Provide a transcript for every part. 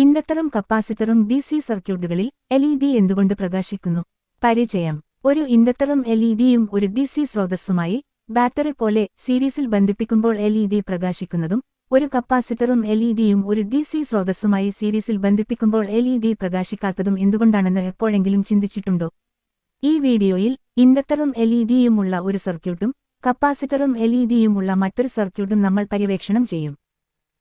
ഇൻഡക്ടറും കപ്പാസിറ്ററും ഡിസി സർക്യൂട്ടുകളിൽ എൽഇഡി എന്തുകൊണ്ട് പ്രകാശിക്കുന്നു? പരിചയം. ഒരു ഇൻഡക്ടറും എൽഇഡിയും ഒരു ഡിസി സ്രോതസ്സുമായി ബാറ്ററി പോലെ സീരീസിൽ ബന്ധിപ്പിക്കുമ്പോൾ എൽഇഡി പ്രകാശിക്കുന്നതും ഒരു കപ്പാസിറ്ററും എൽഇഡിയും ഒരു ഡിസി സ്രോതസ്സുമായി സീരീസിൽ ബന്ധിപ്പിക്കുമ്പോൾ എൽഇഡി പ്രകാശിക്കാത്തതും എന്തുകൊണ്ടാണെന്ന് എപ്പോഴെങ്കിലും ചിന്തിച്ചിട്ടുണ്ടോ? ഈ വീഡിയോയിൽ ഇൻഡക്ടറും എൽഇഡിയുമുള്ള ഒരു സർക്യൂട്ടും കപ്പാസിറ്ററും എൽഇഡിയുമുള്ള മറ്റൊരു സർക്യൂട്ടും നമ്മൾ പര്യവേക്ഷണം ചെയ്യും.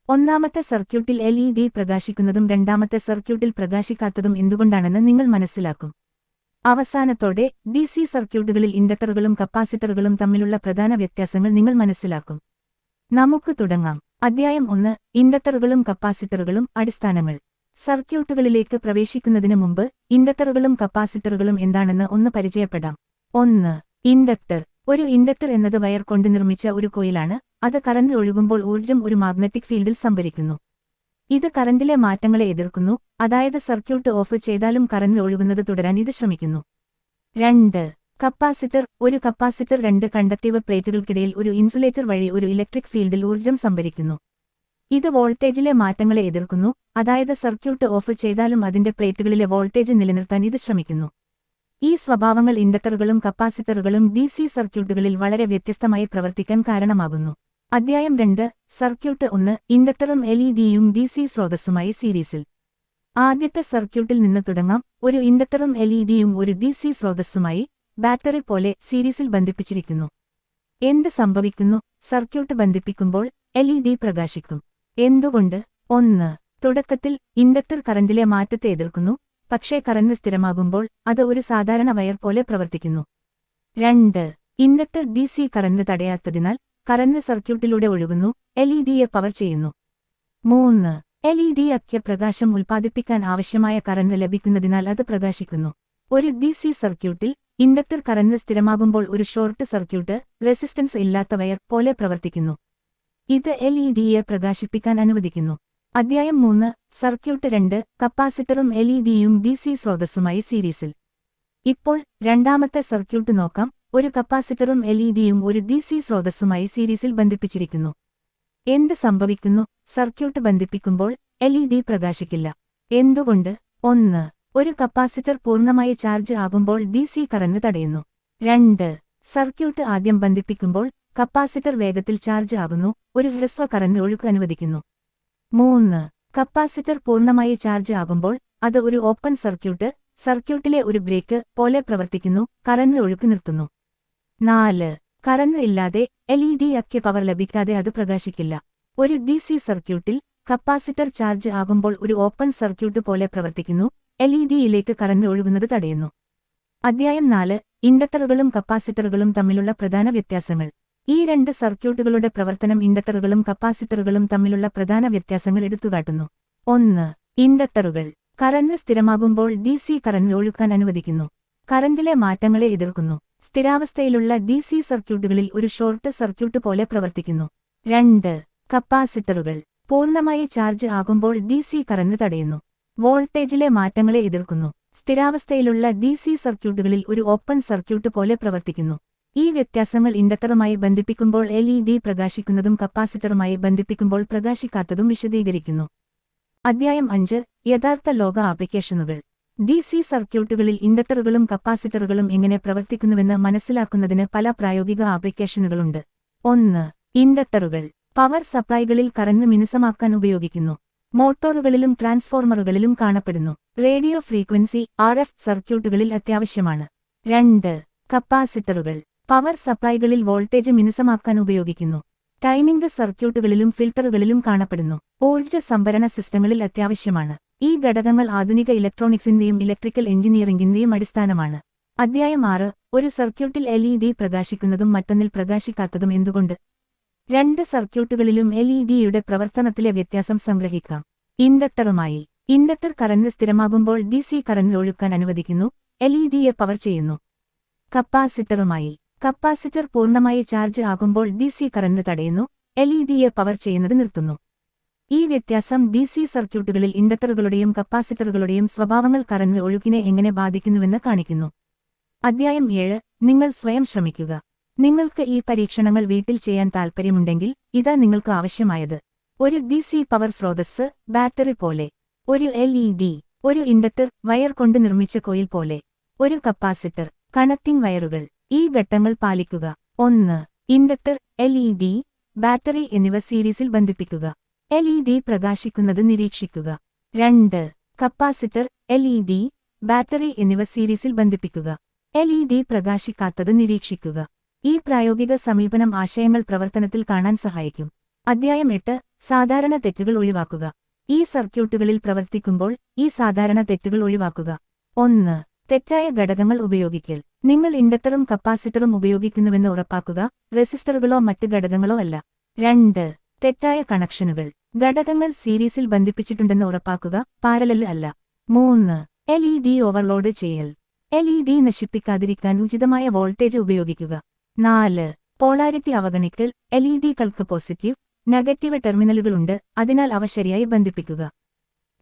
ഒന്നാമത്തെ സർക്യൂട്ടിൽ എൽഇഡി പ്രകാശിക്കുന്നതും രണ്ടാമത്തെ സർക്യൂട്ടിൽ പ്രകാശിക്കാത്തതും എന്തുകൊണ്ടാണെന്ന് നിങ്ങൾ മനസ്സിലാക്കും. അവസാനത്തോടെ ഡിസി സർക്യൂട്ടുകളിൽ ഇൻഡക്ടറുകളും കപ്പാസിറ്ററുകളും തമ്മിലുള്ള പ്രധാന വ്യത്യാസങ്ങൾ നിങ്ങൾ മനസ്സിലാക്കും. നമുക്ക് തുടങ്ങാം. അധ്യായം 1. ഇൻഡക്ടറുകളും കപ്പാസിറ്ററുകളും അടിസ്ഥാനങ്ങൾ. സർക്യൂട്ടുകളിലേക്ക് പ്രവേശിക്കുന്നതിന് മുമ്പ് ഇൻഡക്ടറുകളും കപ്പാസിറ്ററുകളും എന്താണെന്ന് ഒന്ന് പരിചയപ്പെടാം. 1. ഇൻഡക്ടർ. ഒരു ഇൻഡക്ടർ എന്നത് വയർ കൊണ്ട് നിർമ്മിച്ച ഒരു കോയിലാണ്. അത് കറന്റ് ഒഴുകുമ്പോൾ ഊർജ്ജം ഒരു മാഗ്നറ്റിക് ഫീൽഡിൽ സംഭരിക്കുന്നു. ഇത് കറന്റിലെ മാറ്റങ്ങളെ എതിർക്കുന്നു, അതായത് സർക്യൂട്ട് ഓഫ് ചെയ്താലും കറന്റ് ഒഴുകുന്നത് തുടരാൻ ഇത് ശ്രമിക്കുന്നു. 2. കപ്പാസിറ്റർ. ഒരു കപ്പാസിറ്റർ രണ്ട് കണ്ടക്ടീവ് പ്ലേറ്റുകൾക്കിടയിൽ ഒരു ഇൻസുലേറ്റർ വഴി ഒരു ഇലക്ട്രിക് ഫീൽഡിൽ ഊർജ്ജം സംഭരിക്കുന്നു. ഇത് വോൾട്ടേജിലെ മാറ്റങ്ങളെ എതിർക്കുന്നു, അതായത് സർക്യൂട്ട് ഓഫ് ചെയ്താലും അതിന്റെ പ്ലേറ്റുകളിലെ വോൾട്ടേജ് നിലനിർത്താൻ ഇത് ശ്രമിക്കുന്നു. ഈ സ്വഭാവങ്ങൾ ഇൻഡക്ടറുകളും കപ്പാസിറ്ററുകളും ഡിസി സർക്യൂട്ടുകളിൽ വളരെ വ്യത്യസ്തമായി പ്രവർത്തിക്കാൻ കാരണമാകുന്നു. അധ്യായം 2. സർക്യൂട്ട് 1. ഇൻഡക്ടറും എൽഇഡിയും ഡിസി സ്രോതസ്സുമായി സീരീസിൽ. ആദ്യത്തെ സർക്യൂട്ടിൽ നിന്ന് തുടങ്ങാം. ഒരു ഇൻഡക്ടറും എൽഇഡിയും ഒരു ഡിസി സ്രോതസ്സുമായി ബാറ്ററി പോലെ സീരീസിൽ ബന്ധിപ്പിച്ചിരിക്കുന്നു. എന്ത് സംഭവിക്കുന്നു? സർക്യൂട്ട് ബന്ധിപ്പിക്കുമ്പോൾ എൽഇഡി പ്രകാശിക്കും. എന്തുകൊണ്ട്? 1. തുടക്കത്തിൽ ഇൻഡക്ടർ കറന്റിലെ മാറ്റത്തെ എതിർക്കുന്നു, പക്ഷേ കറന്റ് സ്ഥിരമാകുമ്പോൾ അത് ഒരു സാധാരണ വയർ പോലെ പ്രവർത്തിക്കുന്നു. 2. ഇൻഡക്ടർ ഡിസി കറന്റ് തടയാത്തതിനാൽ കറന്റ് സർക്യൂട്ടിലൂടെ ഒഴുകുന്നു, എൽഇഡിയെ പവർ ചെയ്യുന്നു. 3. എൽഇഡിക്ക് പ്രകാശം ഉൽപ്പാദിപ്പിക്കാൻ ആവശ്യമായ കറന്റ് ലഭിക്കുന്നതിനാൽ അത് പ്രകാശിക്കുന്നു. ഒരു ഡിസി സർക്യൂട്ടിൽ ഇൻഡക്ടർ കറന്റ് സ്ഥിരമാകുമ്പോൾ ഒരു ഷോർട്ട് സർക്യൂട്ട്, റെസിസ്റ്റൻസ് ഇല്ലാത്ത വയർ പോലെ പ്രവർത്തിക്കുന്നു. ഇത് എൽഇഡിയെ പ്രകാശിപ്പിക്കാൻ അനുവദിക്കുന്നു. അധ്യായം 3. സർക്യൂട്ട് 2. കപ്പാസിറ്ററും എൽഇഡിയും ഡിസി സ്രോതസ്സുമായി സീരീസിൽ. ഇപ്പോൾ രണ്ടാമത്തെ സർക്യൂട്ട് നോക്കാം. ഒരു കപ്പാസിറ്ററും എൽഇഡിയും ഒരു ഡിസി സ്രോതസ്സുമായി സീരീസിൽ ബന്ധിപ്പിച്ചിരിക്കുന്നു. എന്ത് സംഭവിക്കുന്നു? സർക്യൂട്ട് ബന്ധിപ്പിക്കുമ്പോൾ എൽഇഡി പ്രകാശിക്കില്ല. എന്തുകൊണ്ട്? 1. ഒരു കപ്പാസിറ്റർ പൂർണ്ണമായി ചാർജ് ആകുമ്പോൾ ഡിസി കറന്റ് തടയുന്നു. 2. സർക്യൂട്ട് ആദ്യം ബന്ധിപ്പിക്കുമ്പോൾ കപ്പാസിറ്റർ വേഗത്തിൽ ചാർജ് ആകുന്നു, ഒരു ഹ്രസ്വ കറന്റ് ഒഴുക്ക് അനുവദിക്കുന്നു. 3. കപ്പാസിറ്റർ പൂർണ്ണമായി ചാർജ് ആകുമ്പോൾ അത് ഒരു ഓപ്പൺ സർക്യൂട്ടിലെ ഒരു ബ്രേക്ക് പോലെ പ്രവർത്തിക്കുന്നു, കറന്റ് ഒഴുക്ക് നിർത്തുന്നു. 4. കറന്റ് ഇല്ലാതെ എൽഇഡിക്ക് പവർ ലഭിക്കാതെ അത് പ്രകാശിക്കില്ല. ഒരു ഡിസി സർക്യൂട്ടിൽ കപ്പാസിറ്റർ ചാർജ് ആകുമ്പോൾ ഒരു ഓപ്പൺ സർക്യൂട്ട് പോലെ പ്രവർത്തിക്കുന്നു, എൽഇഡിയിലേക്ക് കറന്റ് ഒഴുകുന്നത് തടയുന്നു. അധ്യായം 4. ഇൻഡക്ടറുകളും കപ്പാസിറ്ററുകളും തമ്മിലുള്ള പ്രധാന വ്യത്യാസങ്ങൾ. ഈ രണ്ട് സർക്യൂട്ടുകളുടെ പ്രവർത്തനം ഇൻഡക്ടറുകളും കപ്പാസിറ്ററുകളും തമ്മിലുള്ള പ്രധാന വ്യത്യാസങ്ങൾ എടുത്തുകാട്ടുന്നു. 1. ഇൻഡക്ടറുകൾ. കറന്റ് സ്ഥിരമാകുമ്പോൾ ഡിസി കറന്റ് ഒഴുക്കാൻ അനുവദിക്കുന്നു. കറന്റിലെ മാറ്റങ്ങളെ എതിർക്കുന്നു. സ്ഥിരാവസ്ഥയിലുള്ള ഡിസി സർക്യൂട്ടുകളിൽ ഒരു ഷോർട്ട് സർക്യൂട്ട് പോലെ പ്രവർത്തിക്കുന്നു. 2. കപ്പാസിറ്ററുകൾ. പൂർണ്ണമായി ചാർജ് ആകുമ്പോൾ ഡിസി കറന്റ് തടയുന്നു. വോൾട്ടേജിലെ മാറ്റങ്ങളെ എതിർക്കുന്നു. സ്ഥിരാവസ്ഥയിലുള്ള ഡിസി സർക്യൂട്ടുകളിൽ ഒരു ഓപ്പൺ സർക്യൂട്ട് പോലെ പ്രവർത്തിക്കുന്നു. ഈ വ്യത്യാസങ്ങൾ ഇൻഡക്ടറുമായി ബന്ധിപ്പിക്കുമ്പോൾ എൽഇഡി പ്രകാശിക്കുന്നതും കപ്പാസിറ്ററുമായി ബന്ധിപ്പിക്കുമ്പോൾ പ്രകാശിക്കാത്തതും വിശദീകരിക്കുന്നു. അധ്യായം 5. യഥാർത്ഥ ലോക ആപ്ലിക്കേഷനുകൾ. ഡിസി സർക്യൂട്ടുകളിൽ ഇൻഡക്ടറുകളും കപ്പാസിറ്ററുകളും എങ്ങനെ പ്രവർത്തിക്കുന്നുവെന്ന് മനസ്സിലാക്കുന്നതിന് പല പ്രായോഗിക ആപ്ലിക്കേഷനുകളുണ്ട്. 1. ഇൻഡക്ടറുകൾ. പവർ സപ്ലൈകളിൽ കറന്റ് മിനുസമാക്കാൻ ഉപയോഗിക്കുന്നു. മോട്ടോറുകളിലും ട്രാൻസ്ഫോർമറുകളിലും കാണപ്പെടുന്നു. റേഡിയോ ഫ്രീക്വൻസി RF സർക്യൂട്ടുകളിൽ അത്യാവശ്യമാണ്. 2. കപ്പാസിറ്ററുകൾ. പവർ സപ്ലൈകളിൽ വോൾട്ടേജ് മിനുസമാക്കാൻ ഉപയോഗിക്കുന്നു. ടൈമിംഗ് സർക്യൂട്ടുകളിലും ഫിൽട്ടറുകളിലും കാണപ്പെടുന്നു. ഊർജ്ജ സംഭരണ സിസ്റ്റങ്ങളിൽ അത്യാവശ്യമാണ്. ഈ ഘടകങ്ങൾ ആധുനിക ഇലക്ട്രോണിക്സിന്റെയും ഇലക്ട്രിക്കൽ എഞ്ചിനീയറിംഗിന്റെയും അടിസ്ഥാനമാണ്. അധ്യായം 6. ഒരു സർക്യൂട്ടിൽ എൽഇഡി പ്രകാശിക്കുന്നതും മറ്റൊന്നിൽ പ്രകാശിക്കാത്തതും എന്തുകൊണ്ട്? രണ്ട് സർക്യൂട്ടുകളിലും എൽഇഡിയുടെ പ്രവർത്തനത്തിലെ വ്യത്യാസം സംഗ്രഹിക്കാം. ഇൻഡക്ടറുമായി. ഇൻഡക്ടർ കറന്റ് സ്ഥിരമാകുമ്പോൾ ഡിസി കറന്റ് ഒഴുക്കാൻ അനുവദിക്കുന്നു, എൽഇഡിയെ പവർ ചെയ്യുന്നു. കപ്പാസിറ്ററുമായി. കപ്പാസിറ്റർ പൂർണ്ണമായി ചാർജ് ആകുമ്പോൾ ഡിസി കറന്റ് തടയുന്നു, എൽഇഡിയെ പവർ ചെയ്യുന്നത് നിർത്തുന്നു. ഈ വ്യത്യാസം ഡിസി സർക്യൂട്ടുകളിൽ ഇൻഡക്ടറുകളുടെയും കപ്പാസിറ്ററുകളുടെയും സ്വഭാവങ്ങൾ കറന്റ് ഒഴുക്കിനെ എങ്ങനെ ബാധിക്കുന്നുവെന്ന് കാണിക്കുന്നു. അധ്യായം 7. നിങ്ങൾ സ്വയം ശ്രമിക്കുക. നിങ്ങൾക്ക് ഈ പരീക്ഷണങ്ങൾ വീട്ടിൽ ചെയ്യാൻ താൽപ്പര്യമുണ്ടെങ്കിൽ ഇതാ നിങ്ങൾക്ക് ആവശ്യമായത്. ഒരു ഡിസി പവർ സ്രോതസ്സ്, ബാറ്ററി പോലെ. ഒരു LED. ഒരു ഇൻഡക്ടർ, വയർ കൊണ്ട് നിർമ്മിച്ച കോയിൽ പോലെ. ഒരു കപ്പാസിറ്റർ. കണക്റ്റിംഗ് വയറുകൾ. ഈ ഘട്ടങ്ങൾ പാലിക്കുക. 1. ഇൻഡക്ടർ, LED, ബാറ്ററി എന്നിവ സീരീസിൽ ബന്ധിപ്പിക്കുക. LED പ്രകാശിക്കുന്നത് നിരീക്ഷിക്കുക. 2. കപ്പാസിറ്റർ, LED, ബാറ്ററി എന്നിവ സീരീസിൽ ബന്ധിപ്പിക്കുക. LED പ്രകാശിക്കാത്തത് നിരീക്ഷിക്കുക. ഈ പ്രായോഗിക സമീപനം ആശയങ്ങൾ പ്രവർത്തനത്തിൽ കാണാൻ സഹായിക്കും. അധ്യായം 8. സാധാരണ തെറ്റുകൾ ഒഴിവാക്കുക. ഈ സർക്യൂട്ടുകളിൽ പ്രവർത്തിക്കുമ്പോൾ ഈ സാധാരണ തെറ്റുകൾ ഒഴിവാക്കുക. 1. തെറ്റായ ഘടകങ്ങൾ ഉപയോഗിക്കൽ. നിങ്ങൾ ഇൻഡക്ടറും കപ്പാസിറ്ററും ഉപയോഗിക്കുന്നുവെന്ന് ഉറപ്പാക്കുക, റെസിസ്റ്ററുകളോ മറ്റ് ഘടകങ്ങളോ അല്ല. 2. തെറ്റായ കണക്ഷനുകൾ. ഘടകങ്ങൾ സീരീസിൽ ബന്ധിപ്പിച്ചിട്ടുണ്ടെന്ന് ഉറപ്പാക്കുക, പാരലൽ അല്ല. 3. LED ഓവർലോഡ് ചെയ്യൽ. LED നശിപ്പിക്കാതിരിക്കാൻ ഉചിതമായ വോൾട്ടേജ് ഉപയോഗിക്കുക. 4. പോളാരിറ്റി അവഗണിക്കൽ. LEDകൾക്ക് പോസിറ്റീവ്, നെഗറ്റീവ് ടെർമിനലുകളുണ്ട്, അതിനാൽ അവ ശരിയായി ബന്ധിപ്പിക്കുക.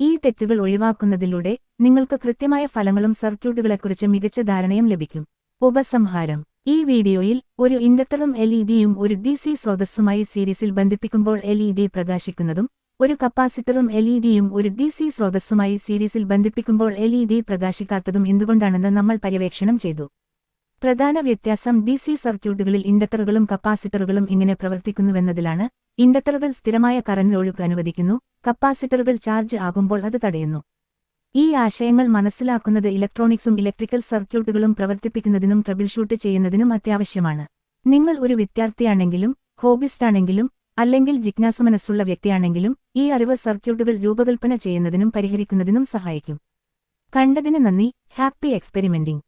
ഈ തെറ്റുകൾ ഒഴിവാക്കുന്നതിലൂടെ നിങ്ങൾക്ക് കൃത്യമായ ഫലങ്ങളും സർക്യൂട്ടുകളെക്കുറിച്ച് മികച്ച ധാരണയും ലഭിക്കും. ഉപസംഹാരം. ഈ വീഡിയോയിൽ ഒരു ഇൻഡക്ടറും LEDയും ഒരു DC സ്രോതസ്സുമായി സീരീസിൽ ബന്ധിപ്പിക്കുമ്പോൾ LED പ്രകാശിക്കുന്നതും ഒരു കപ്പാസിറ്ററും LEDയും ഒരു DC സ്രോതസ്സുമായി സീരീസിൽ ബന്ധിപ്പിക്കുമ്പോൾ LED പ്രകാശിക്കാത്തതും എന്തുകൊണ്ടാണെന്ന് നമ്മൾ പര്യവേക്ഷണം ചെയ്തു. പ്രധാന വ്യത്യാസം DC സർക്യൂട്ടുകളിൽ ഇൻഡക്ടറുകളും കപ്പാസിറ്ററുകളും ഇങ്ങനെ പ്രവർത്തിക്കുന്നുവെന്നതിലാണ്. ഇൻഡക്ടറുകൾ സ്ഥിരമായ കറന്റ് ഒഴുക്ക് അനുവദിക്കുന്നു, കപ്പാസിറ്ററുകൾ ചാർജ് ആകുമ്പോൾ അത് തടയുന്നു. ഈ ആശയങ്ങൾ മനസ്സിലാക്കുന്നത് ഇലക്ട്രോണിക്സും ഇലക്ട്രിക്കൽ സർക്യൂട്ടുകളും പ്രവർത്തിപ്പിക്കുന്നതിനും ട്രബിൾഷൂട്ട് ചെയ്യുന്നതിനും അത്യാവശ്യമാണ്. നിങ്ങൾ ഒരു വിദ്യാർത്ഥിയാണെങ്കിലും ഹോബിസ്റ്റാണെങ്കിലും അല്ലെങ്കിൽ ജിജ്ഞാസുമനസ്സുള്ള വ്യക്തിയാണെങ്കിലും ഈ അറിവ് സർക്യൂട്ടുകൾ രൂപകൽപ്പന ചെയ്യുന്നതിനും പരിഹരിക്കുന്നതിനും സഹായിക്കും. കണ്ടതിന് നന്ദി. ഹാപ്പി എക്സ്പെരിമെന്റിംഗ്.